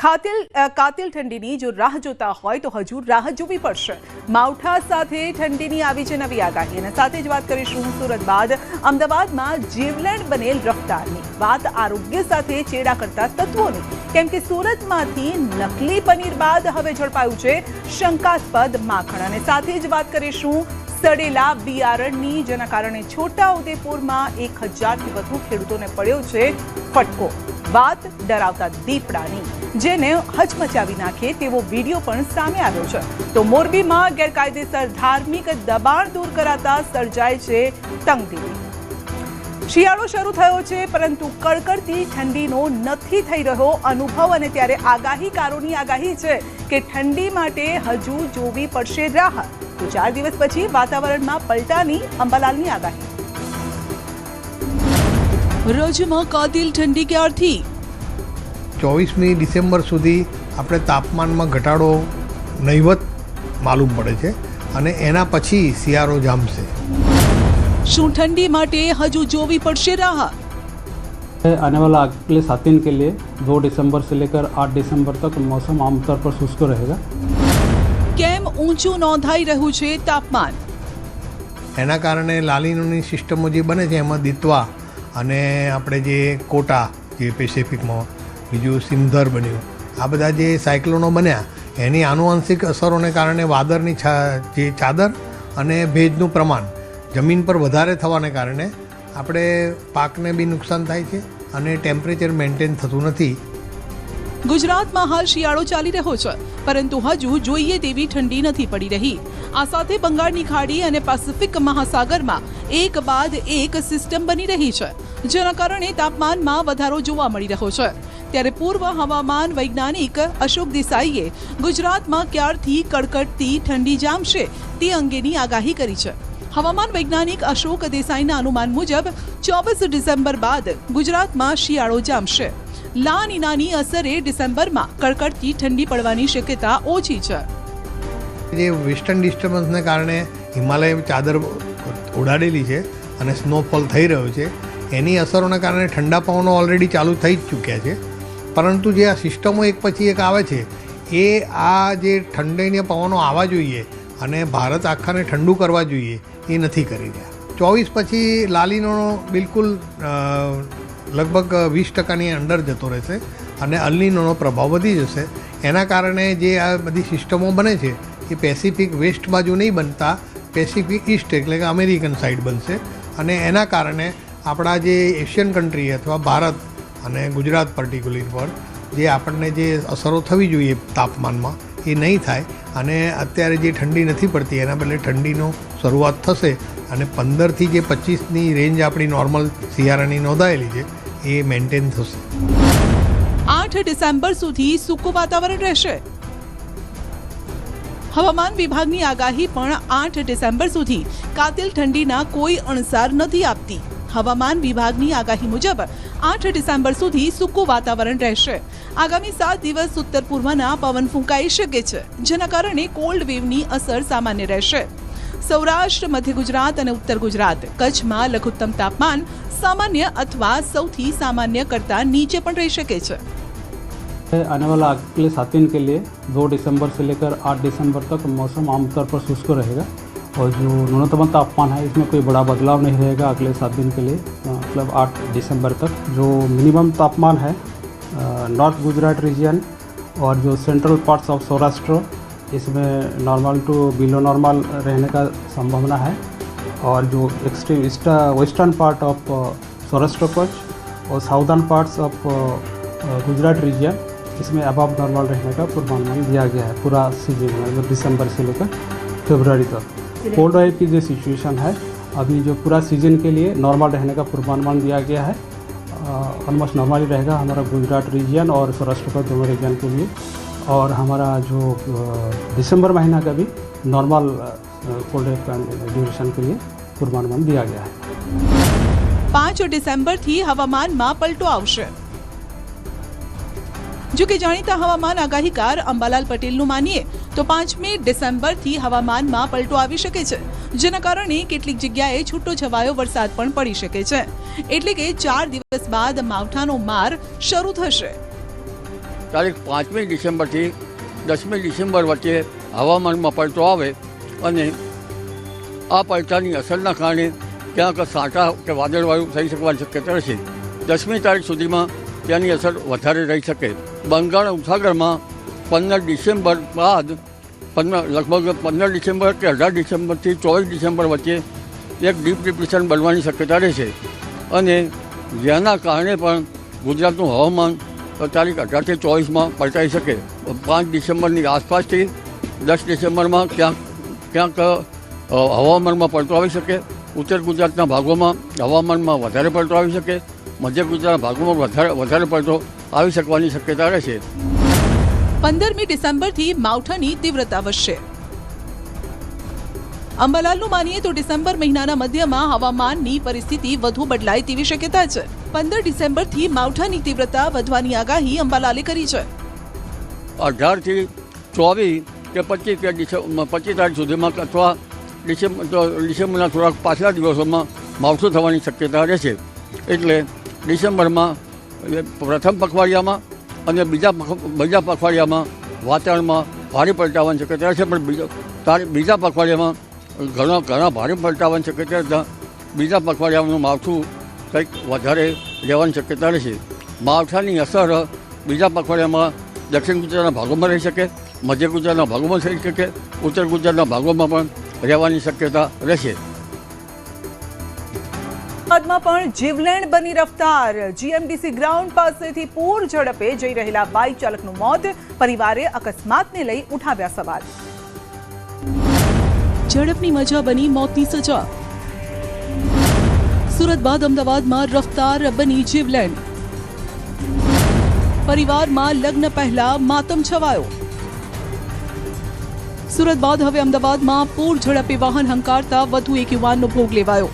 કાતિલ ઠંડીની જો રાહ જોતા હોય તો હજુ રાહ જોવી પડશે। માવઠા સાથે ઠંડીની આવી છે નવી આગાહી અને સાથે જ વાત કરીશું સુરત બાદ અમદાવાદમાં જીવલેણ બનેલ રફતારની। વાત આરોગ્ય સાથે ચેડા કરતા તત્વોની, કેમ કે સુરતમાંથી નકલી પનીર બાદ હવે ઝડપાયું છે શંકાસ્પદ માખણ અને સાથે જ વાત કરીશું સડેલા બિયારણની, જેના કારણે છોટાઉદેપુરમાં 1000થી વધુ ખેડૂતોને પડ્યો છે ફટકો। વાત ડરાવતા દીપડાની, જેને હચમચાવી નાખે તેવો વિડીયો પણ સામે આવ્યો છે। તો મોરબીમાં ગેરકાયદેસર ધાર્મિક દબાણ દૂર કરાતા સર્જાય છે તંગદિલી। શિયાળો શરૂ થયો છે, પરંતુ કડકડતી ઠંડીનો નથી થઈ રહ્યો અનુભવ અને ત્યારે આગાહીકારોની આગાહી છે કે ઠંડી માટે હજુ જોવી પડશે રાહ। તો 4 દિવસ પછી વાતાવરણમાં પલટાની અંબાલાલની આગાહી। રાજ્યમાં કાતિલ ઠંડી ક્યારથી? 24મી ડિસેમ્બર સુધી આપણે તાપમાનમાં ઘટાડો નહીવત માલુમ પડે છે અને એના પછી શિયાળો જામશે। શું ઠંડી માટે હજુ જોવી પડશે રાહ? आने वाला अगले 7 दिन के लिए 2 दिसंबर से लेकर 8 दिसंबर तक मौसम आमतौर पर शुष्क रहेगा। કેમ ઊંચું નોંધાઈ રહ્યું છે તાપમાન? એના કારણે લાલીનોની સિસ્ટમો જે બને છે એમાં દિત્વા અને આપણે જે કોટા જે પેસિફિકમાં, બીજું સિમધર બન્યું, આ બધા જે સાયક્લોનો બન્યા એની આનુવંશિક અસરોને કારણે વાદળની જે ચાદર અને ભેજનું પ્રમાણ જમીન પર વધારે થવાને કારણે આપણે પાકને બી નુકસાન થાય છે અને ટેમ્પરેચર મેન્ટેન થતું નથી। ગુજરાતમાં હાલ શિયાળો ચાલી રહ્યો છે, પરંતુ હજુ જોઈએ તેવી ઠંડી નથી પડી રહી। આ સાથે બંગાળની ખાડી અને પેસિફિક મહાસાગરમાં એક બાદ એક સિસ્ટમ બની રહી છે, જેના કારણે તાપમાનમાં વધારો જોવા મળી રહ્યો છે। ત્યારે પૂર્વ હવામાન વૈજ્ઞાનિક અશોક દેસાઈએ ગુજરાતમાં ક્યારથી કડકડતી ઠંડી જામશે તે અંગેની આગાહી કરી છે। હવામાન વૈજ્ઞાનિક અશોક દેસાઈના અનુમાન મુજબ 24 ડિસેમ્બર બાદ ગુજરાતમાં શિયાળો જામશે। લા નીનાની અસરે ડિસેમ્બરમાં કડકડતી ઠંડી પડવાની શક્યતા ઓછી છે। જે વેસ્ટર્ન ડિસ્ટર્બન્સને કારણે હિમાલય ચાદર ઉડાડેલી છે અને સ્નોફોલ થઈ રહ્યો છે, એની અસરોના કારણે ઠંડા પવનો ઓલરેડી ચાલુ થઈ જ ચૂક્યા છે, પરંતુ જે આ સિસ્ટમો એક પછી એક આવે છે એ આ જે ઠંડીના પવનો આવવા જોઈએ અને ભારત આખાને ઠંડુ કરવા જોઈએ એ નથી કરી રહ્યા। 24 પછી લાલીનો બિલકુલ લગભગ 20%ની અંડર જતો રહેશે અને અલ્નીનોનો પ્રભાવ વધી જશે। એના કારણે જે આ બધી સિસ્ટમો બને છે એ પેસિફિક વેસ્ટ બાજુ નહીં બનતા પેસિફિક ઈસ્ટ એટલે કે અમેરિકન સાઈડ બનશે અને એના કારણે આપણા જે એશિયન કન્ટ્રી અથવા ભારત અને ગુજરાત પર્ટિક્યુલર પર જે આપણને જે અસરો થવી જોઈએ તાપમાનમાં એ નહીં થાય અને અત્યારે જે ઠંડી નથી પડતી એના બદલે ઠંડીનો શરૂઆત થશે અને 15થી જે 25ની રેન્જ આપણી નોર્મલ શિયાળાની નોંધાયેલી છે એ મેન્ટેન થશે। 8 ડિસેમ્બર સુધી સૂકું વાતાવરણ રહેશે। હવામાન વિભાગની આગાહી પણ 8 ડિસેમ્બર સુધી કાતિલ ઠંડીના કોઈ અણસાર નથી આપતી। હવામાન વિભાગની આગાહી મુજબ 8 ડિસેમ્બર સુધી સૂકું વાતાવરણ રહેશે। આગામી 7 દિવસ ઉત્તર પૂર્વના પવન ફૂંકાઈ શકે છે, જેના કારણે કોલ્ડ વેવની અસર સામાન્ય રહેશે। સૌરાષ્ટ્ર, મધ્ય ગુજરાત અને ઉત્તર ગુજરાત, કચ્છમાં લઘુત્તમ તાપમાન સામાન્ય અથવા સૌથી સામાન્ય કરતા નીચે પણ રહી શકે છે। आने वाला अगले 7 दिन के लिए 2 दिसंबर से लेकर 8 दिसंबर तक मौसम आमतौर पर शुष्क रहेगा और जो न्यूनतम तापमान है इसमें कोई बड़ा बदलाव नहीं रहेगा अगले 7 दिन के लिए, मतलब 8 दिसंबर तक। जो मिनिमम तापमान है नॉर्थ गुजरात रीजन और जो सेंट्रल पार्ट्स ऑफ सौराष्ट्र, इसमें नॉर्मल टू बिलो नॉर्मल रहने का संभावना है और जो extreme western part of Saurashtra Kutch और southern parts of Gujarat region, इसमें अबव नॉर्मल रहने का पूर्वानुमान दिया गया है पूरा सीजन में, मतलब दिसंबर से लेकर फरवरी तक। कोल्ड वेव की जो सिचुएशन है अभी जो पूरा सीजन के लिए नॉर्मल रहने का पूर्वानुमान दिया गया है। ऑलमोस्ट नॉर्मली रहेगा हमारा गुजरात रीजन और सौराष्ट्र का दोनों रीजन के लिए, और हमारा जो दिसंबर महीना का भी नॉर्मल कोल्ड वेव का ड्यूरेशन के लिए पूर्वानुमान दिया गया है। 5 ડિસેમ્બરથી હવામાનમાં પલટો આવશે। જો કે જાણીતા હવામાન આગાહીકાર અંબાલાલ પટેલનું માનીએ તો 5મી ડિસેમ્બરથી હવામાનમાં પલટો આવી શકે છે, જેના કારણે કેટલીક જગ્યાએ છૂટો છવાયો વરસાદ પણ પડી શકે છે। એટલે કે 4 દિવસ બાદ માવઠાનો માર શરૂ થશે। તારીખ 5મી ડિસેમ્બરથી 10મી ડિસેમ્બર વચ્ચે હવામાનમાં પલટો આવે અને આ પલટાની અસરના કારણે ક્યાંક સાંટા કે વાદળવાયુ થઈ શકવાની શક્યતા રહેશે. 10મી તારીખ સુધીમાં તેની અસર વધારે રહી શકે. બંગાળ ઉપસાગરમાં 15 ડિસેમ્બર બાદ લગભગ 15 ડિસેમ્બર કે 18 ડિસેમ્બરથી 24 ડિસેમ્બર વચ્ચે એક ડીપ ડિપ્રેશન બનવાની શક્યતા રહેશે અને જેના કારણે પણ ગુજરાતનું હવામાન તારીખ 18થી 24માં પલટાઈ શકે. 5 ડિસેમ્બરની આસપાસથી 10 ડિસેમ્બરમાં ક્યાંક હવામાનમાં પલટો આવી શકે. ઉત્તર ગુજરાતના ભાગોમાં હવામાનમાં વધારે પલટો આવી શકે. મધ્ય ગુજરાતના ભાગોમાં વધારે પલટો આવી શકવાની શક્યતા રહેશે. 15મી ડિસેમ્બરથી માવઠાની તીવ્રતા વધશે. અંબાલાલનું માનીએ તો ડિસેમ્બર મહિનાના મધ્યમાં હવામાનની પરિસ્થિતિ વધુ બદલાય તેવી શક્યતા છે. 15 ડિસેમ્બરથી માવઠાની તીવ્રતા વધવાની આગાહી અંબાલાલે કરી છે. 18થી 24 કે 25 તારીખ સુધીમાં અથવા ડિસેમ્બરના થોડાક પાછલા દિવસોમાં માવઠું થવાની શક્યતા રહેશે. એટલે ડિસેમ્બરમાં પ્રથમ પખવાડિયામાં અને બીજા પખવાડિયામાં વાતાવરણમાં ભારે પલટાવાની શક્યતા રહેશે. પણ બીજા પખવાડિયામાં ઘણા ભારે પલટાવાની શક્યતા રહેતા બીજા પખવાડિયાનું માવઠું કંઈક વધારે રહેવાની શક્યતા રહેશે. માવઠાની અસર બીજા પખવાડિયામાં દક્ષિણ ગુજરાતના ભાગોમાં રહી શકે, મધ્ય ગુજરાતના ભાગોમાં થઈ શકે, ઉત્તર ગુજરાતના ભાગોમાં પણ રહેવાની શક્યતા રહેશે. બાદમાં પણ જીવલેણ બની રફતાર. જીએમડીસી ગ્રાઉન્ડ પાસેથી પૂર ઝડપે જઈ રહેલા બાઇક ચાલકનું મોત. પરિવારે અકસ્માતને લઈ ઉઠાવ્યા સવાલ. ઝડપની મજા બની મોતની સજા. સુરત બાદ અમદાવાદમાં રફતાર બની જીવલેણ. પરિવારમાં લગ્ન પહેલા માતમ છવાયો. સુરત બાદ હવે અમદાવાદમાં પૂર ઝડપે વાહન હંકારતા વધુ એક યુવાનનો ભોગ લેવાયો.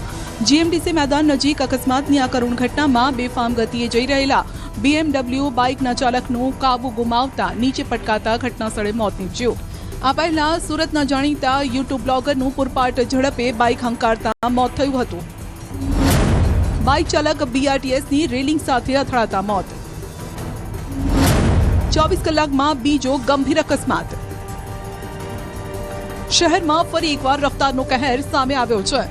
જીએમડીસી મેદાન નજીક અકસ્માતની આ કરુણ ઘટનામાં બેફામ ગતિએ જઈ રહેલા BMW બાઇકના ચાલકનું કાબુ ગુમાવતા નીચે પટકાતા ઘટનાસ્થળે મોત નીપજ્યું. આ પહેલા સુરતના જાણીતા યુટ્યુબ બ્લોગરનું પૂરપાટ ઝડપે બાઇક હંકારતા મોત થયું હતું. બાઇક ચાલક BRTSની રેલિંગ સાથે અથડાતા મોત. 24 કલાકમાં બીજો ગંભીર અકસ્માત. શહેરમાં ફરી એકવાર રફતારનો કહેર સામે આવ્યો છે.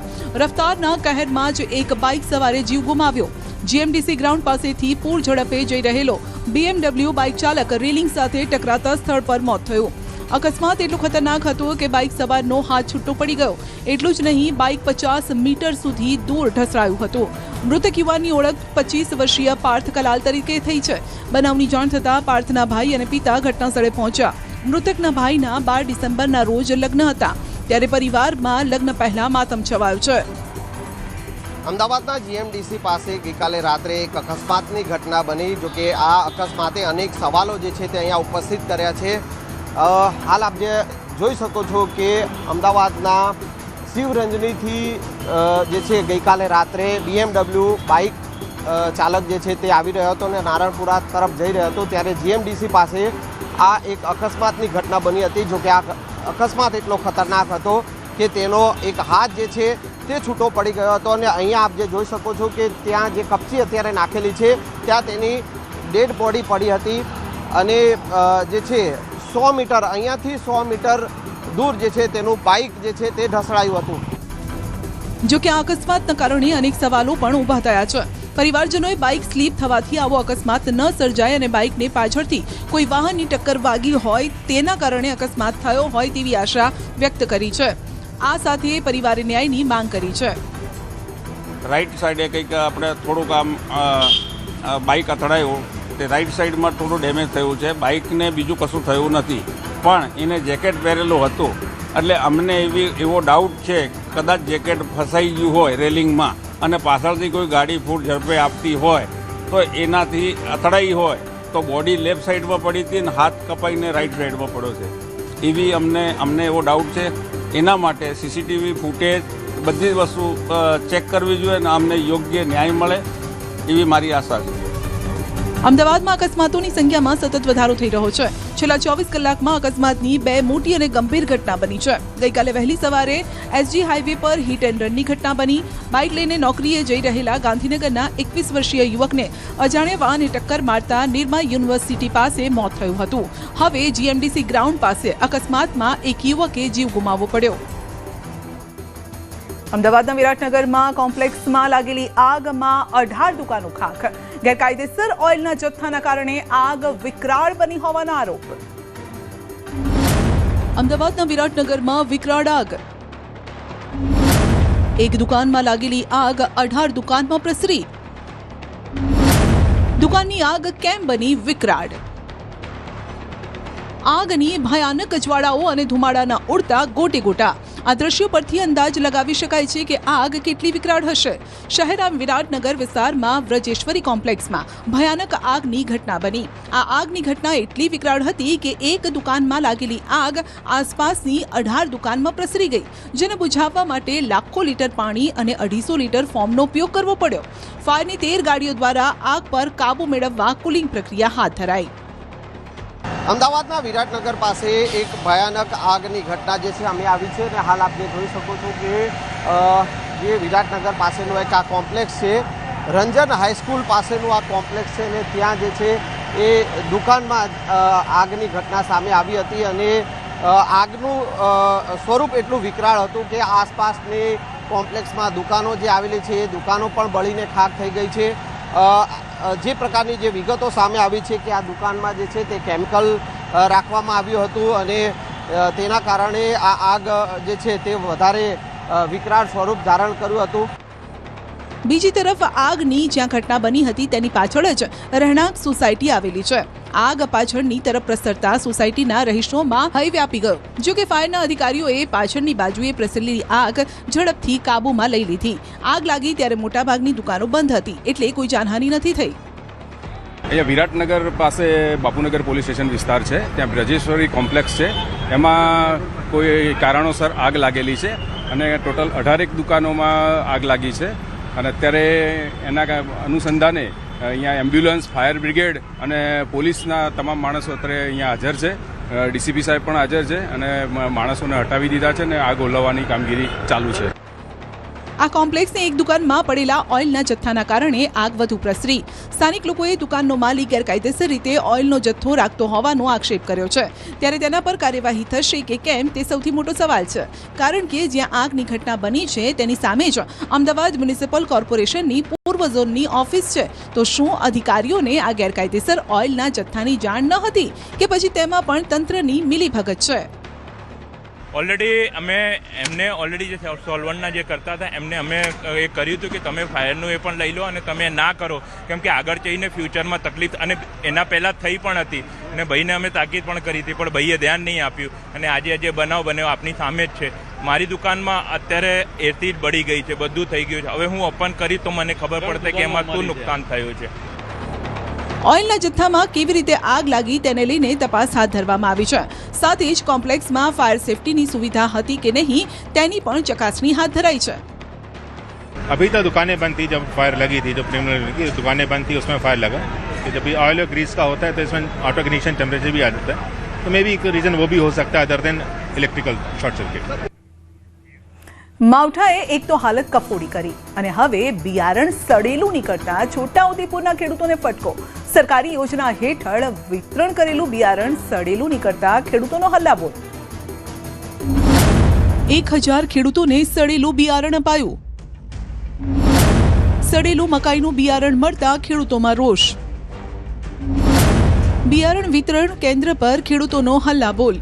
રફતારના કહેરમાં જ એક બાઇક સવારે જીવ ગુમાવ્યો. જીએમડીસી ગ્રાઉન્ડ પાસેથી પૂર ઝડપે જઈ રહેલો BMW બાઇક ચાલક રેલિંગ સાથે ટકરાતા સ્થળ પર મોત થયું. અકસ્માત એટલો ખતરનાક હતો કે બાઇક સવારનો હાથ છૂટો પડી ગયો. એટલું જ નહીં, બાઇક 50 મીટર સુધી દૂર ઢસડાયું હતું. મૃતક યુવાનની ઓળખ 25 વર્ષીય પાર્થ કલાલ તરીકે થઈ છે. બનાવની જાણ થતાં પાર્થના ભાઈ અને પિતા ઘટનાસ્થળે પહોંચ્યા. મૃતકના ભાઈના 12 ડિસેમ્બરના રોજ લગ્ન હતા, ત્યારે પરિવારમાં લગ્ન પહેલા માતમ છવાયો છે. અમદાવાદના જીએમડીસી પાસે ગઈકાલે રાત્રે એક અકસ્માતની ઘટના બની. જો કે આ અકસ્માતે અનેક સવાલો જે છે તે અહીંયા ઉપસ્થિત કર્યા છે. હાલ આપ જે જોઈ શકો છો કે અમદાવાદના શિવરંજનીથી જે છે ગઈકાલે રાત્રે BMW બાઇક ચાલક જે છે તે આવી રહ્યો હતો અને નારણપુરા તરફ જઈ રહ્યો હતો, ત્યારે જીએમડીસી પાસે આ એક અકસ્માતની ઘટના બની હતી. જો કે આ અકસ્માત એટલો ખતરનાક હતો કે તેનો એક હાથ જે છે તે છૂટો પડી ગયો હતો અને અહીંયા આપ જે જોઈ શકો છો કે ત્યાં જે કપચી અત્યારે નાખેલી છે ત્યાં તેની ડેડ બોડી પડી હતી અને જે છે 100 મીટર અહીંયાથી 100 મીટર દૂર જે છે તેનું બાઇક જે છે તે ઢસડાયું હતું. જો કે આ અકસ્માતના કારણે અનેક સવાલો પણ ઊભા થયા છે. પરિવારજનોએ બાઇક સ્લીપ થવાથી આવો અકસ્માત ન સર્જાય અને બાઇકને પાછળથી કોઈ વાહનની ટક્કર વાગી હોય તેના કારણે અકસ્માત થયો હોય તેવી આશા વ્યક્ત કરી છે. આ સાથે પરિવારે ન્યાયની માંગ કરી છે. રાઈટ સાઈડે કંઈક આપણે થોડુંક આમ બાઇક અથડાયું, તે રાઈટ સાઈડમાં થોડું ડેમેજ થયું છે. બાઇકને બીજું કશું થયું નથી, પણ એને જેકેટ પહેરેલું હતું એટલે અમને એવો ડાઉટ છે કદાચ જેકેટ ફસાઈ ગયું હોય રેલિંગમાં અને પાછળથી કોઈ ગાડી ફૂલ ઝડપે આપતી હોય તો એનાથી અથડાઈ હોય તો બોડી લેફ્ટ સાઈડમાં પડી હતી અને હાથ કપાઈને રાઈટ સાઈડમાં પડ્યો છે એવી અમને એવો ડાઉટ છે. એના માટે CCTV ફૂટેજ બધી વસ્તુ ચેક કરવી જોઈએ અને અમને યોગ્ય ન્યાય મળે એવી મારી આશા છે. અમદાવાદમાં અકસ્માતોની સંખ્યામાં સતત વધારો થઈ રહ્યો છે. છેલ્લા 24 કલાકમાં અકસ્માતની 2 મોટી અને ગંભીર ઘટના બની છે. ગઈકાલે વહેલી સવારે એસજી હાઈવે પર હિટ એન્ડ રનની ઘટના બની. બાઇક લઈને નોકરીએ જઈ રહેલા ગાંધીનગરના 21 વર્ષીય યુવકને અજાણ્યા વાહને ટક્કર મારતા નિરમા યુનિવર્સિટી પાસે મોત થયું હતું. હવે જીએમડીસી ગ્રાઉન્ડ પાસે અકસ્માતમાં એક યુવકે જીવ ગુમાવવો પડ્યો. અમદાવાદના વિરાટનગરમાં કોમ્પ્લેક્સમાં લાગેલી આગમાં 18 દુકાનો ખાખ. ગેરકાયદેસર ઓઇલના જથ્થાના કારણે આગ વિકરાળ બની હોવાના આરોપ. અમદાવાદના વિરાટનગરમાં વિકરાળ આગ. એક દુકાનમાં લાગેલી આગ 18 દુકાનમાં પ્રસરી. દુકાનની આગ કેમ બની વિકરાળ? આગની ભયાનક જ્વાળાઓ અને ધુમાડાના ઉડતા ગોટે ગોટા. આ દ્રશ્યો પરથી અંદાજ લગાવી શકાય છે કે આગ કેટલી વિકરાળ હશે. શહેરના વિરાટનગર વિસ્તારમાં વ્રજેશ્વરી કોમ્પ્લેક્સમાં ભયાનક આગની ઘટના બની. આ આગની ઘટના એટલી વિકરાળ હતી કે એક દુકાનમાં લાગેલી આગ આસપાસની 18 દુકાનમાં પ્રસરી ગઈ, જેને બુઝાવવા માટે લાખો લીટર પાણી અને 250 લીટર ફોર્મનો ઉપયોગ કરવો પડ્યો. ફાયરની 13 ગાડીઓ દ્વારા આગ પર કાબુ મેળવવા કુલિંગ પ્રક્રિયા હાથ ધરાઈ. અમદાવાદના વિરાટનગર પાસે એક ભયાનક આગની ઘટના જે છે અમે આવી છે અને હાલ આપ જે જોઈ શકો છો કે જે વિરાટનગર પાસેનું એક આ કોમ્પ્લેક્સ છે, રંજન હાઈસ્કૂલ પાસેનું આ કોમ્પ્લેક્સ છે અને ત્યાં જે છે એ દુકાનમાં આગની ઘટના સામે આવી હતી અને આગનું સ્વરૂપ એટલું વિકરાળ હતું કે આસપાસની કોમ્પ્લેક્સમાં દુકાનો જે આવેલી છે એ દુકાનો પણ બળીને ખાખ થઈ ગઈ છે. જે પ્રકારની જે વિગતો સામે આવી છે કે આ દુકાનમાં જે છે તે કેમિકલ રાખવામાં આવ્યું હતું અને તેના કારણે આ આગ જે છે તે વધારે વિકરાળ સ્વરૂપ ધારણ કર્યું હતું. બીજી તરફ આગની જ્યાં ઘટના બની હતી તેની પાછળ જ રહેણાંક સોસાયટી આવેલી છે. આગ પાછળની તરફ પ્રસરતા સોસાયટીના રહીશોમાં ભય વ્યાપી ગયો. જો કે ફાયરના અધિકારીઓએ પાછળની બાજુએ પ્રસરેલી આગ ઝડપથી કાબૂમાં લઈ લીધી. આગ લાગી ત્યારે મોટાભાગની દુકાનો બંધ હતી, એટલે કોઈ જાનહાનિ નથી થઈ. અહીંયા વિરાટનગર પાસે બાપુનગર પોલીસ સ્ટેશન વિસ્તાર છે, ત્યાં બ્રજેશ્વરી કોમ્પ્લેક્સ છે. એમાં કોઈ કારણોસર આગ લાગેલી છે અને ટોટલ 18 દુકાનોમાં આગ લાગી છે અને અત્યારે એના અનુસંધાને અહીંયા એમ્બ્યુલન્સ, ફાયર બ્રિગેડ અને પોલીસના તમામ માણસો અત્યારે અહીંયા હાજર છે. ડીસીપી સાહેબ પણ હાજર છે અને માણસોને હટાવી દીધા છે અને આગ ઓલવવાની કામગીરી ચાલુ છે. આ કોમ્પ્લેક્સની એક દુકાનમાં પડેલા ઓઇલના જથ્થાના કારણે આગ વધુ પ્રસરી. સ્થાનિક લોકોએ દુકાનનો માલિક ગેરકાયદેસર રીતે ઓઇલનો જથ્થો રાખતો હોવાનો આક્ષેપ કર્યો છે. ત્યારે તેના પર કાર્યવાહી થશે કે કેમ તે સૌથી મોટો સવાલ છે, કારણ કે જ્યાં આગની ઘટના બની છે તેની સામે જ અમદાવાદ મ્યુનિસિપલ કોર્પોરેશનની પૂર્વ ઝોનની ઓફિસ છે. તો શું અધિકારીઓને આ ગેરકાયદેસર ઓઇલના જથ્થાની જાણ ન હતી કે પછી તેમાં પણ તંત્રની મિલીભગત છે? ઓલરેડી અમે એમને જે સોલ્વન્ટના જે કરતા હતા એમને અમે એ કર્યું હતું કે તમે ફાયરનું એ પણ લઈ લો અને તમે ના કરો, કેમ કે આગળ જઈને ફ્યુચરમાં તકલીફ અને એના પહેલાં થઈ પણ હતી અને ભાઈને અમે તાકીદ પણ કરી હતી પણ ભાઈએ ધ્યાન નહીં આપ્યું અને આજે જે બનાવ બન્યો આપની સામે જ છે. મારી દુકાનમાં અત્યારે એથી જ બળી ગઈ છે, બધું થઈ ગયું છે. હવે હું ઓપન કરી તો મને ખબર પડશે કે એમાં શું નુકસાન થયું છે. ઓઇલના જથ્થામાં કેવી રીતે આગ લાગી તેને લઈને તપાસ હાથ ધરવામાં આવી છે. સાથે જ કોમ્પ્લેક્સમાં ફાયર સેફટીની સુવિધા હતી કે નહીં તેની પણ ચકાસણી હાથ ધરાઈ છે. अभी तो दुकानें बंद थी जब फायर लगी थी, जो प्रीलिमिनरी लगी दुकानें बंद थी उसमें फायर लगा. कि जब भी ऑयल और ग्रीस का होता है तो इसमें ऑटो इग्निशन टेम्परेचर भी आ जाता है, तो मे बी एक रीज़न वो भी हो सकता है other than electrical short circuit. માવઠાએ એક તો હાલત કફોડી કરી અને હવે બિયારણ સડેલું નીકળતા છોટાઉદેપુરના ખેડૂતોને ફટકો. સરકારી યોજના હેઠળ વિતરણ કરેલું બિયારણ સડેલું નીકળતા ખેડૂતોનો હલ્લાબોલ. 1000 ખેડૂતોને સડેલું બિયારણ અપાયું. સડેલું મકાઈનું બિયારણ મળતા ખેડૂતોમાં રોષ. બિયારણ વિતરણ કેન્દ્ર પર ખેડૂતોનો હલ્લાબોલ.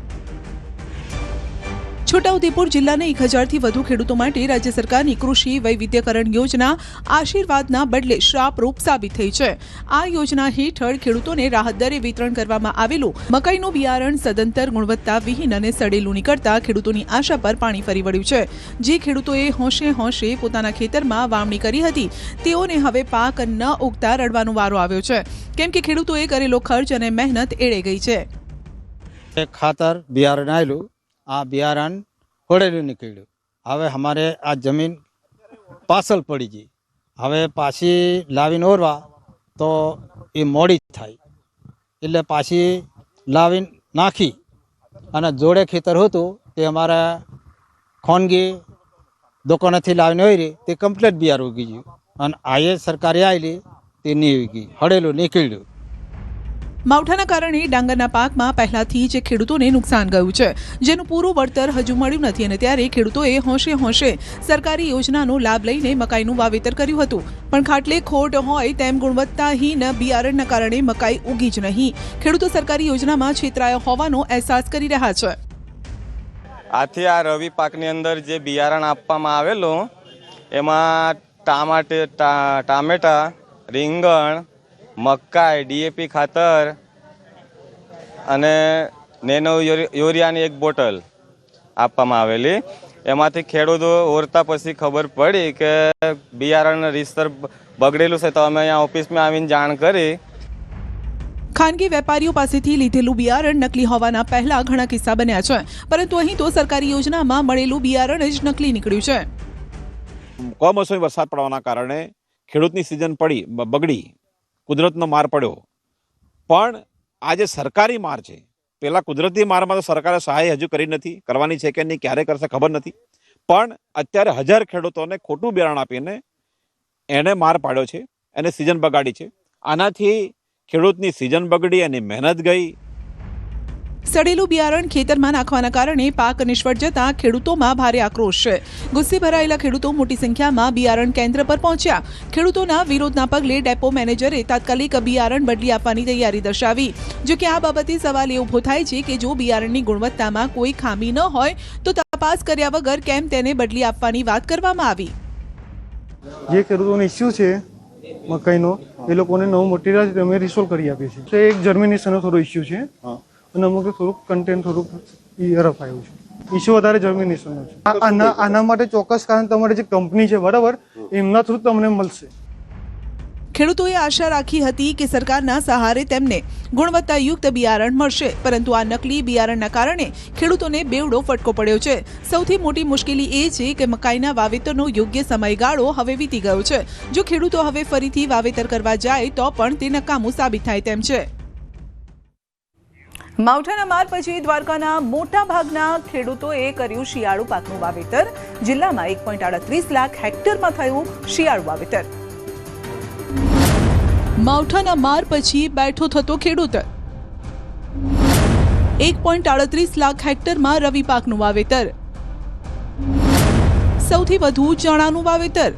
છોટાઉદેપુર જિલ્લાના 1000થી વધુ ખેડૂતો માટે રાજ્ય સરકારની કૃષિ વૈવિધ્યકરણ યોજના આશીર્વાદના બદલે શ્રાપરૂપ સાબિત થઈ છે. આ યોજના હેઠળ ખેડૂતોને રાહત દરે વિતરણ કરવામાં આવેલું મકાઈનું બિયારણ સદંતર ગુણવત્તાવિહીન અને સડેલું નીકળતા ખેડૂતોની આશા પર પાણી ફરી વળ્યું છે. જે ખેડૂતોએ હોંશે પોતાના ખેતરમાં વાવણી કરી હતી તેઓને હવે પાક ન ઉગતા રડવાનો વારો આવ્યો છે, કેમ કે ખેડૂતોએ કરેલો ખર્ચ અને મહેનત એળે ગઈ છે. ખાતર બિયારણ આવેલું, આ બિયારણ ખોડેલું નીકળ્યું. હવે અમારે આ જમીન પાછળ પડી ગઈ. હવે પાછી લાવીને ઓરવા તો એ મોડી થાય, એટલે પાછી લાવી નાખી અને જોડે ખેતર હતું તે અમારા ખાનગી દુકાનેથી લાવીને હોય રહી તે કમ્પ્લીટ બિયાર ઉગી ગયું અને આયે સરકારે આવેલી તે નહીં ઉગી, હળેલું નીકળ્યું. માવઠાના કારણે ડાંગરના પાકમાં પહેલાથી જ ખેડૂતોને નુકસાન ગયું છે, જેનું પૂરું વળતર હજુ મળ્યું નથી અને ત્યારે ખેડૂતોએ હોંશે સરકારી યોજનાનો લાભ લઈને મકાઈનું વાવેતર કર્યું હતું, પણ ખાટલે ખોટ હોય તેમ ગુણવત્તાહીન બિયારણના કારણે મકાઈ ઉગી જ નહીં. ખેડૂતો સરકારી યોજનામાં છેતરાયા હોવાનો અહેસાસ કરી રહ્યા છે. આથી આ રવિ પાકની અંદર જે બિયારણ આપવામાં આવેલું એમાં ટામેટા, રીંગણ, મકાઈ, DAP ખાતર અને નેનો યુરિયાની એક બોટલ આપવામાં આવેલી. એમાંથી ખેડૂતો ઓરતા પછી ખબર પડી કે બિયારણ રીતસર બગડેલું છે, તો અમે અહીંયા ઓફિસમાં આવીને જાણ કરી. ખાનગી વેપારીઓ પાસેથી લીધેલું બિયારણ નકલી હોવાના પહેલા ઘણા કિસ્સા બન્યા છે, પરંતુ અહીં તો સરકારી યોજનામાં મળેલું બિયારણ જ નકલી નીકળ્યું છે. કમોસમી વરસાદ પડવાના કારણે ખેડૂતની સિઝન બગડી, કુદરતનો માર પડ્યો. પણ આ જે સરકારી માર છે, પેલા કુદરતી મારમાં તો સરકારે સહાય હજુ કરી નથી, કરવાની છે કે નહીં, ક્યારે કરશે ખબર નથી. પણ અત્યારે 1000 ખેડૂતોને ખોટું બિયારણ આપીને એને માર પાડ્યો છે, એને સિઝન બગાડી છે. આનાથી ખેડૂતની સિઝન બગડી, એની મહેનત ગઈ. સડેલું બિયારણ ખેતરમાં નાખવાના કારણે પાક નિષ્ફળ જતા ખેડૂતોમાં ભારે આક્રોશ છે. ગુસ્સે ભરાયેલા ખેડૂતો મોટી સંખ્યામાં બિયારણ કેન્દ્ર પર પહોંચ્યા. ખેડૂતોના વિરોધના પગલે ડેપો મેનેજરે તાત્કાલિક બિયારણ બદલી આપવાની તૈયારી દર્શાવી. જો કે આ બાબતે સવાલ એ ઊભો થાય છે કે જો બિયારણની ગુણવત્તામાં કોઈ ખામી ન હોય તો તપાસ કર્યા વગર કેમ તેને બદલી આપવાની વાત કરવામાં આવી. જે ખેડૂતોનો ઇસ્યુ છે મકાઈનો, એ લોકોને નવું મટીરિયલ અમે રિસોલ્વ કરી આપીએ છીએ. એક જર્મિનેશનનો થોડો ઇસ્યુ છે અને અમુક થોડુંક કન્ટેન્ટ થોડુંક રફ આવ્યું છે. ઇસ્યુ વધારે જર્મિનેશનનો છે. આના માટે ચોક્કસ કારણ તમારી જે કંપની છે બરાબર, એમના થ્રુ તમને મળશે. ખેડૂતોએ આશા રાખી હતી કે સરકારના સહારે તેમને ગુણવત્તાયુક્ત બિયારણ મળશે, પરંતુ આ નકલી બિયારણના કારણે ખેડૂતોને બેવડો ફટકો પડ્યો છે. સૌથી મોટી મુશ્કેલી એ છે કે મકાઈના વાવેતરનો યોગ્ય સમયગાળો હવે વીતી ગયો છે. જો ખેડૂતો હવે ફરીથી વાવેતર કરવા જાય તો પણ તે નકામું સાબિત થાય તેમ છે. માવઠાના માર પછી દ્વારકાના મોટા ભાગના ખેડૂતોએ કર્યું શિયાળુ પાકનું વાવેતર. જિલ્લામાં 1.38 લાખ હેક્ટરમાં થયું શિયાળુ વાવેતર. માવઠાના માર પછી બેઠો થતો ખેડૂત. 1.38 લાખ હેક્ટરમાં રવિ પાકનું વાવેતર. સૌથી વધુ ચણાનું વાવેતર.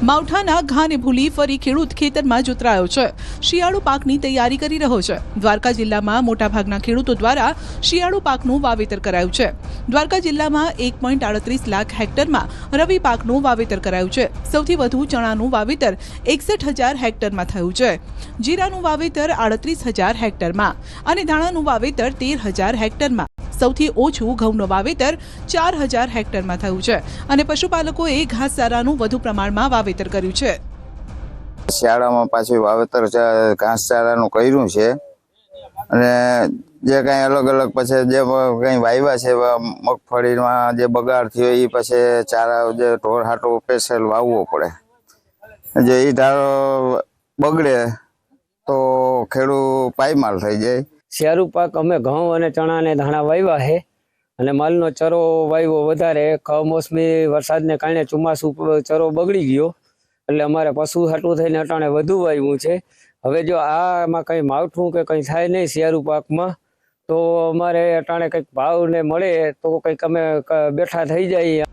માવઠાના ઘાને ભૂલી ફરી ખેડૂત ખેતરમાં જોતરાયો છે. શિયાળુ પાકની તૈયારી કરી રહ્યો છે. દ્વારકા જિલ્લામાં મોટાભાગના ખેડૂતો દ્વારા શિયાળુ પાકનું વાવેતર કરાયું છે. દ્વારકા જિલ્લામાં 1.38 લાખ હેક્ટરમાં રવિ પાકનું વાવેતર કરાયું છે. સૌથી વધુ ચણાનું વાવેતર 61,000 હેક્ટરમાં થયું છે. જીરાનું વાવેતર 38,000 હેક્ટરમાં અને ધાણાનું વાવેતર 13,000 હેક્ટરમાં. સૌથી ઓછું ઘઉંનું વાવેતર 4,000 હેક્ટરમાં થયું છે અને પશુપાલકોએ ઘાસચારાનું વધુ પ્રમાણમાં વાવેતર કર્યું છે. શિયાળામાં પાછું વાવેતર ઘાસચારાનું કર્યું છે અને જે કંઈ અલગ પછી જે કંઈ વાવ્યા છે મગફળીમાં જે બગાડ થયો એ પછી ચારા જે ઢોર હાટો સ્પેશિયલ વાવવો પડે. જે એ ધારો બગડે તો ખેડૂત પાયમાલ થઈ જાય. શિયાળુ પાક અમે ઘઉં અને ચણા અને ધાણા વાવ્યા છે અને માલનો ચરો વાવ્યો વધારે. કમોસમી વરસાદને કારણે ચોમાસું ચરો બગડી ગયો એટલે અમારે પશુ હાટું થઈને અટાણે વધુ વાવ્યું છે. હવે જો આમાં કંઈ માવઠું કે કંઈ થાય નહીં શિયાળુ પાકમાં તો અમારે અટાણે કંઈક ભાવ ને મળે તો કંઈક અમે બેઠા થઈ જાય.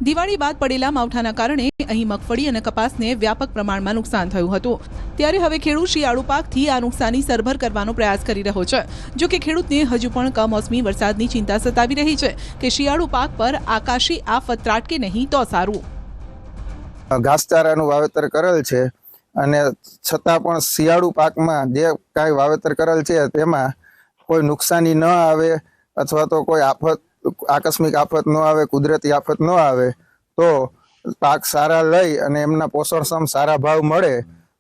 દિવાળી બાદ પડેલા માવઠાના કારણે અહીં મગફળી અને કપાસને વ્યાપક પ્રમાણમાં નુકસાન થયું હતું. ત્યારે હવે ખેડૂત શિયાળુ પાકથી આ નુકસાની સરભર કરવાનો પ્રયાસ કરી રહ્યો છે. જો કે ખેડૂતને હજુ પણ કમોસમી વરસાદની ચિંતા સતાવી રહી છે કે શિયાળુ પાક પર આકાશી આફત ત્રાટકે નહીં તો સારું. ઘાસચારાનું વાવેતર કરેલ છે અને છતાં પણ શિયાળુ પાકમાં જે કાંઈ વાવેતર કરેલ છે તેમાં કોઈ નુકસાની ન આવે અથવા તો કોઈ આકસ્મિક આફત ન આવે, કુદરતી આફત ન આવે તો પાક સારા લઈ અને એમના પોષણક્ષમ સારા ભાવ મળે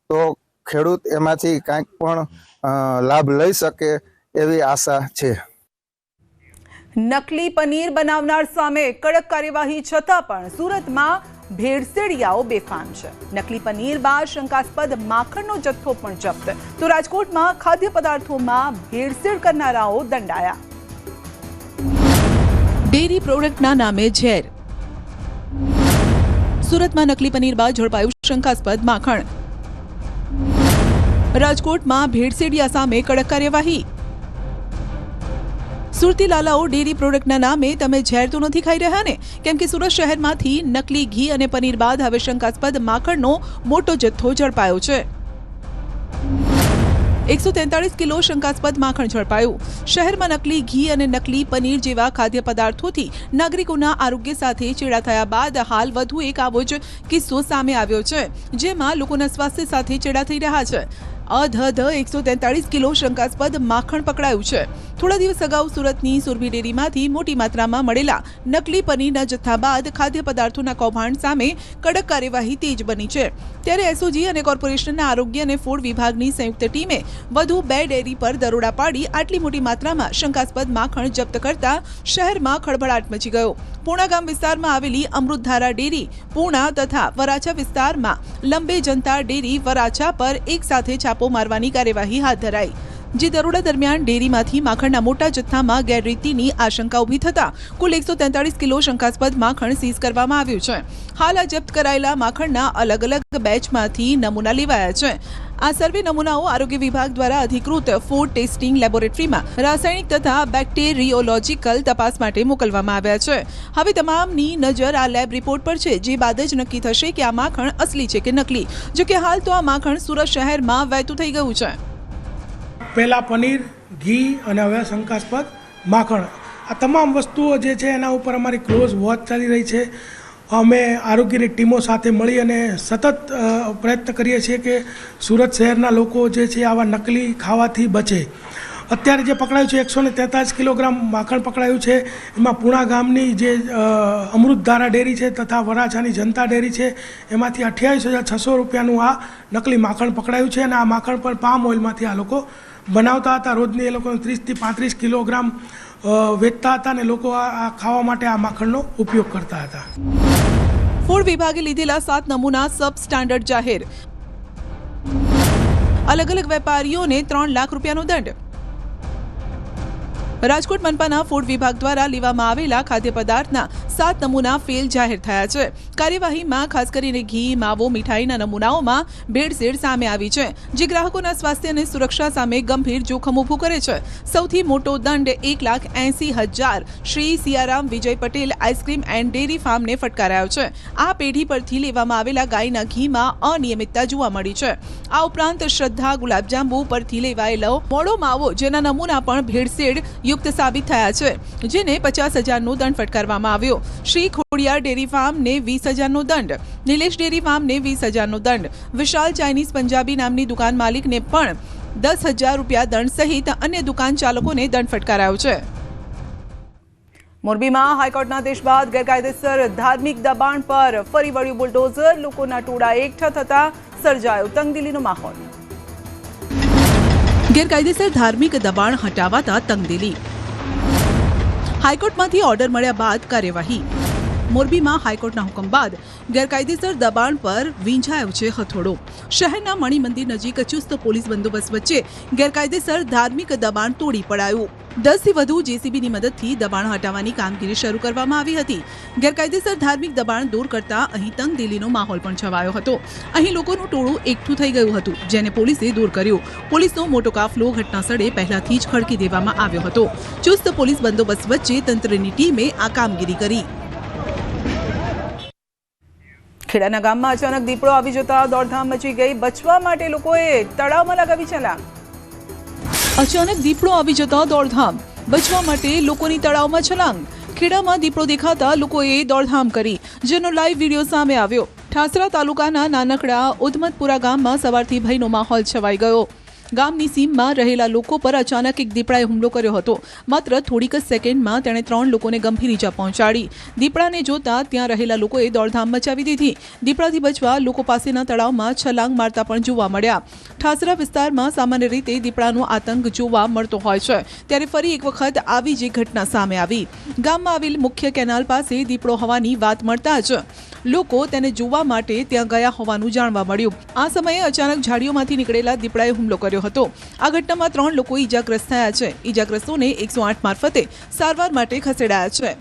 તો ખેડૂત એમાંથી કાંઈક પણ લાભ લઈ શકે એવી આશા છે. નકલી પનીર બનાવનાર સામે કડક કાર્યવાહી છતાં પણ સુરતમાં ભેળસેડિયાઓ બેફામ છે। નકલી પનીર બાદ શંકાસ્પદ માખણનો જથ્થો પણ જપ્ત। તો રાજકોટમાં ખાદ્ય પદાર્થોમાં ભેળસેળ કરનારાઓ દંડાયા। ડેરી પ્રોડક્ટના નામે ઝેર। સુરતમાં નકલી પનીર બાદ ઝડપાયું શંકાસ્પદ માખણ। રાજકોટમાં ભેળસેડિયા સામે કડક કાર્યવાહી। સુરતી લાલાઓ ડેરી પ્રોડક્ટના નામે તમે ઝેર તો નથી ખાઈ રહ્યા ને? કેમ કે સુરત શહેરમાંથી નકલી ઘી અને પનીર બાદ હવે શંકાસ્પદ માખણનો મોટો જથ્થો ઝડપાયો છે। 143 કિલો શંકાસ્પદ માખણ ઝડપાયું। શહેરમાં નકલી ઘી અને નકલી પનીર જેવા ખાદ્ય પદાર્થોથી નાગરિકોના આરોગ્ય સાથે ચેડા થયા બાદ હાલ વધુ એક આવો જ કિસ્સો સામે આવ્યો છે, જેમાં લોકોના સ્વાસ્થ્ય સાથે ચેડા થઈ રહ્યા છે। અધધ 143 કિલો શંકાસ્પદ માખણ પકડાયું છે। થોડા દિવસ અગાઉ સુરતની સુરભી ડેરીમાંથી મોટી માત્રામાં મળેલા નકલી પનીરના જથ્થા બાદ ખાદ્ય પદાર્થોના કૌભાંડ સામે કડક કાર્યવાહી તેજ બની છે। ત્યારે એસઓજી અને કોર્પોરેશનના આરોગ્ય અને ફૂડ વિભાગની સંયુક્ત ટીમે વધુ 2 ડેરી પર દરોડા પાડી આટલી મોટી માત્રામાં શંકાસ્પદ માખણ જપ્ત કરતા શહેરમાં ખળભળાટ મચી ગયો। પૂર્ણા ગામ વિસ્તારમાં આવેલી અમૃતધારા ડેરી પૂર્ણા તથા વરાછા વિસ્તારમાં લંબે જનતા ડેરી વરાછા પર એક સાથે છાપો મારવાની કાર્યવાહી હાથ ધરાઈ, જે દરોડા દરમિયાન ડેરીમાંથી માખણના મોટા જથ્થામાં ગેરરીતિની આશંકા ઊભી થતા કુલ 143 કિલો શંકાસ્પદ માખણ સીઝ કરવામાં આવ્યું છે। હાલ આ જપ્ત કરાયેલા માખણના અલગ અલગ બેચમાંથી નમૂના લેવાયા છે। આ સર્વે નમૂનાઓ આરોગ્ય વિભાગ દ્વારા અધિકૃત ફૂડ ટેસ્ટિંગ લેબોરેટરીમાં રાસાયણિક તથા બેક્ટેરિયોલોજીકલ તપાસ માટે મોકલવામાં આવ્યા છે। હવે તમામની નજર આ લેબ રિપોર્ટ પર છે, જે બાદ જ નક્કી થશે કે આ માખણ અસલી છે કે નકલી। જો કે હાલ તો આ માખણ સુરત શહેરમાં વહેતું થઈ ગયું છે। પહેલાં પનીર, ઘી અને હવે શંકાસ્પદ માખણ, આ તમામ વસ્તુઓ જે છે એના ઉપર અમારી ક્લોઝ વોચ ચાલી રહી છે। અમે આરોગ્યની ટીમો સાથે મળી અને સતત પ્રયત્ન કરીએ છીએ કે સુરત શહેરના લોકો જે છે આવા નકલી ખાવાથી બચે। અત્યારે જે પકડાયું છે 143 કિલોગ્રામ માખણ પકડાયું છે। એમાં પૂણા ગામની જે અમૃતધારા ડેરી છે તથા વરાછાની જનતા ડેરી છે, એમાંથી 28,600 રૂપિયાનું આ નકલી માખણ પકડાયું છે। અને આ માખણ પર પામ ઓઇલમાંથી આ લોકો બનાવતા હતા। રોજની એ લોકો 30 થી 35 કિલોગ્રામ વેચતા હતા અને લોકો આ ખાવા માટે આ માખણનો ઉપયોગ કરતા હતા। ફૂડ વિભાગે લીધેલા 7 નમૂના સબ સ્ટાન્ડર્ડ જાહેર। અલગ અલગ વેપારીઓને 3 લાખ રૂપિયાનો દંડ। રાજકોટ મનપાના ફૂડ વિભાગ દ્વારા લેવામાં આવેલા ખાદ્ય પદાર્થના 7 નમૂના ફેલ જાહેર થયા છે। કાર્યવાહીમાં ખાસ કરીને ઘી, માવો, મીઠાઈના નમૂનાઓમાં ભેળસેળ સામે આવી છે, જે ગ્રાહકોના સ્વાસ્થ્ય અને સુરક્ષા સામે ગંભીર જોખમ ઊભું કરે છે। સૌથી મોટો દંડ 1,80,000 Shri Siyaram Vijay Patel ice cream and dairy ફાર્મને ફટકારાયો છે। આ પેઢી પરથી લેવામાં આવેલા ગાયના ઘીમાં અનિયમિતતા જોવા મળી છે। આ ઉપરાંત શ્રદ્ધા ગુલાબજાંબુ પરથી લેવાયેલો મોડો માવો, જેના નમૂના પણ ભેળસેળ યુક્ત સાબિત થયા છે, જેને 50,000નો દંડ ફટકારવામાં આવ્યો। શ્રી ખોડિયાર ડેરી ફાર્મને 20,000નો દંડ, નિલેશ ડેરી ફાર્મને 20,000નો દંડ, વિશાલ ચાઇનીઝ પંજાબી નામની દુકાન માલિકને પણ 10,000 રૂપિયા દંડ સહિત અન્ય દુકાન ચાલકોને દંડ ફટકારાયો છે। મોરબીમાં હાઈકોર્ટના આદેશ બાદ ગેરકાયદેસર ધાર્મિક દબાણ પર ફરી વળ્યું બુલડોઝર। લોકોના ટોળા એકઠા થતા સર્જાયો તંગદિલીનો માહોલ। ગેરકાયદેસર ધાર્મિક દબાણ હટાવાતા તંગદિલી। હાઈકોર્ટમાંથી ઓર્ડર મળ્યા બાદ કાર્યવાહી। મોરબીમાં હાઈકોર્ટના હુકમ બાદ ગેરકાયદેસર દબાણ પર વીંઝાયો છે હથોડો। શહેરના મણિ મંદિર નજીક ચુસ્ત પોલીસ બંદોબસ્ત વચ્ચે ગેરકાયદેસર ધાર્મિક દબાણ તોડી પડાયું। 10 થી વધુ જેસીબીની મદદથી દબાણ હટાવવાની કામગીરી શરૂ કરવામાં આવી હતી। ગેરકાયદેસર ધાર્મિક દબાણ દૂર કરતા અહીં તંગદિલીનો માહોલ પણ છવાયો હતો। અહીં લોકોનું ટોળું એકઠું થઈ ગયું હતું, જેને પોલીસે દૂર કર્યું। પોલીસનો મોટો કાફલો ઘટનાસ્થળે પહેલાથી જ ખડકી દેવામાં આવ્યો હતો। ચુસ્ત પોલીસ બંદોબસ્ત વચ્ચે તંત્રની ટીમે આ કામગીરી કરી। ખેડાના ગામમાં અચાનક દીપડો આવી જતા દોડધામ મચી ગઈ। બચવા માટે લોકોએ તળાવમાં લગાવી છલાંગ। અચાનક દીપડો આવી જતા દોડધામ, બચવા માટે લોકોની તળાવમાં છલાંગ। ખેડામાં દીપડો દેખાતા લોકોએ દોડધામ કરી, જેનો લાઈવ વિડીયો સામે આવ્યો। ઠાસરા તાલુકાના નાનકડા ઉધમતપુરા ગામમાં સવારથી ભયનો માહોલ છવાઈ ગયો। ગામની સીમમાં રહેલા લોકો પર અચાનક એક દીપડાએ હુમલો કર્યો હતો। માત્ર થોડીક જ સેકન્ડમાં તેણે 3 લોકોને ગંભીર ઈજા પહોંચાડી। દીપડાને જોતા ત્યાં રહેલા લોકોએ દોડધામ મચાવી દીધી। દીપડાથી બચવા લોકો પાસેના તળાવમાં છલાંગ મારતા પણ જોવા મળ્યા। ઠાસરા વિસ્તારમાં સામાન્ય રીતે દીપડાનો આતંક જોવા મળતો હોય છે, ત્યારે ફરી એક વખત આવી જ ઘટના સામે આવી। ગામમાં આવેલ મુખ્ય કેનાલ પાસે દીપડો હોવાની વાત મળતા જ લોકો તેને જોવા માટે ત્યાં ગયા હોવાનું જાણવા મળ્યું. આ સમયે અચાનક ઝાડીઓમાંથી નીકળેલા દીપડાએ હુમલો કર્યો હતો. આ ઘટનામાં 3 લોકો ઈજાગ્રસ્ત થયા છે. ઈજાગ્રસ્તોને 108 મારફતે સારવાર માટે ખસેડાયા છે.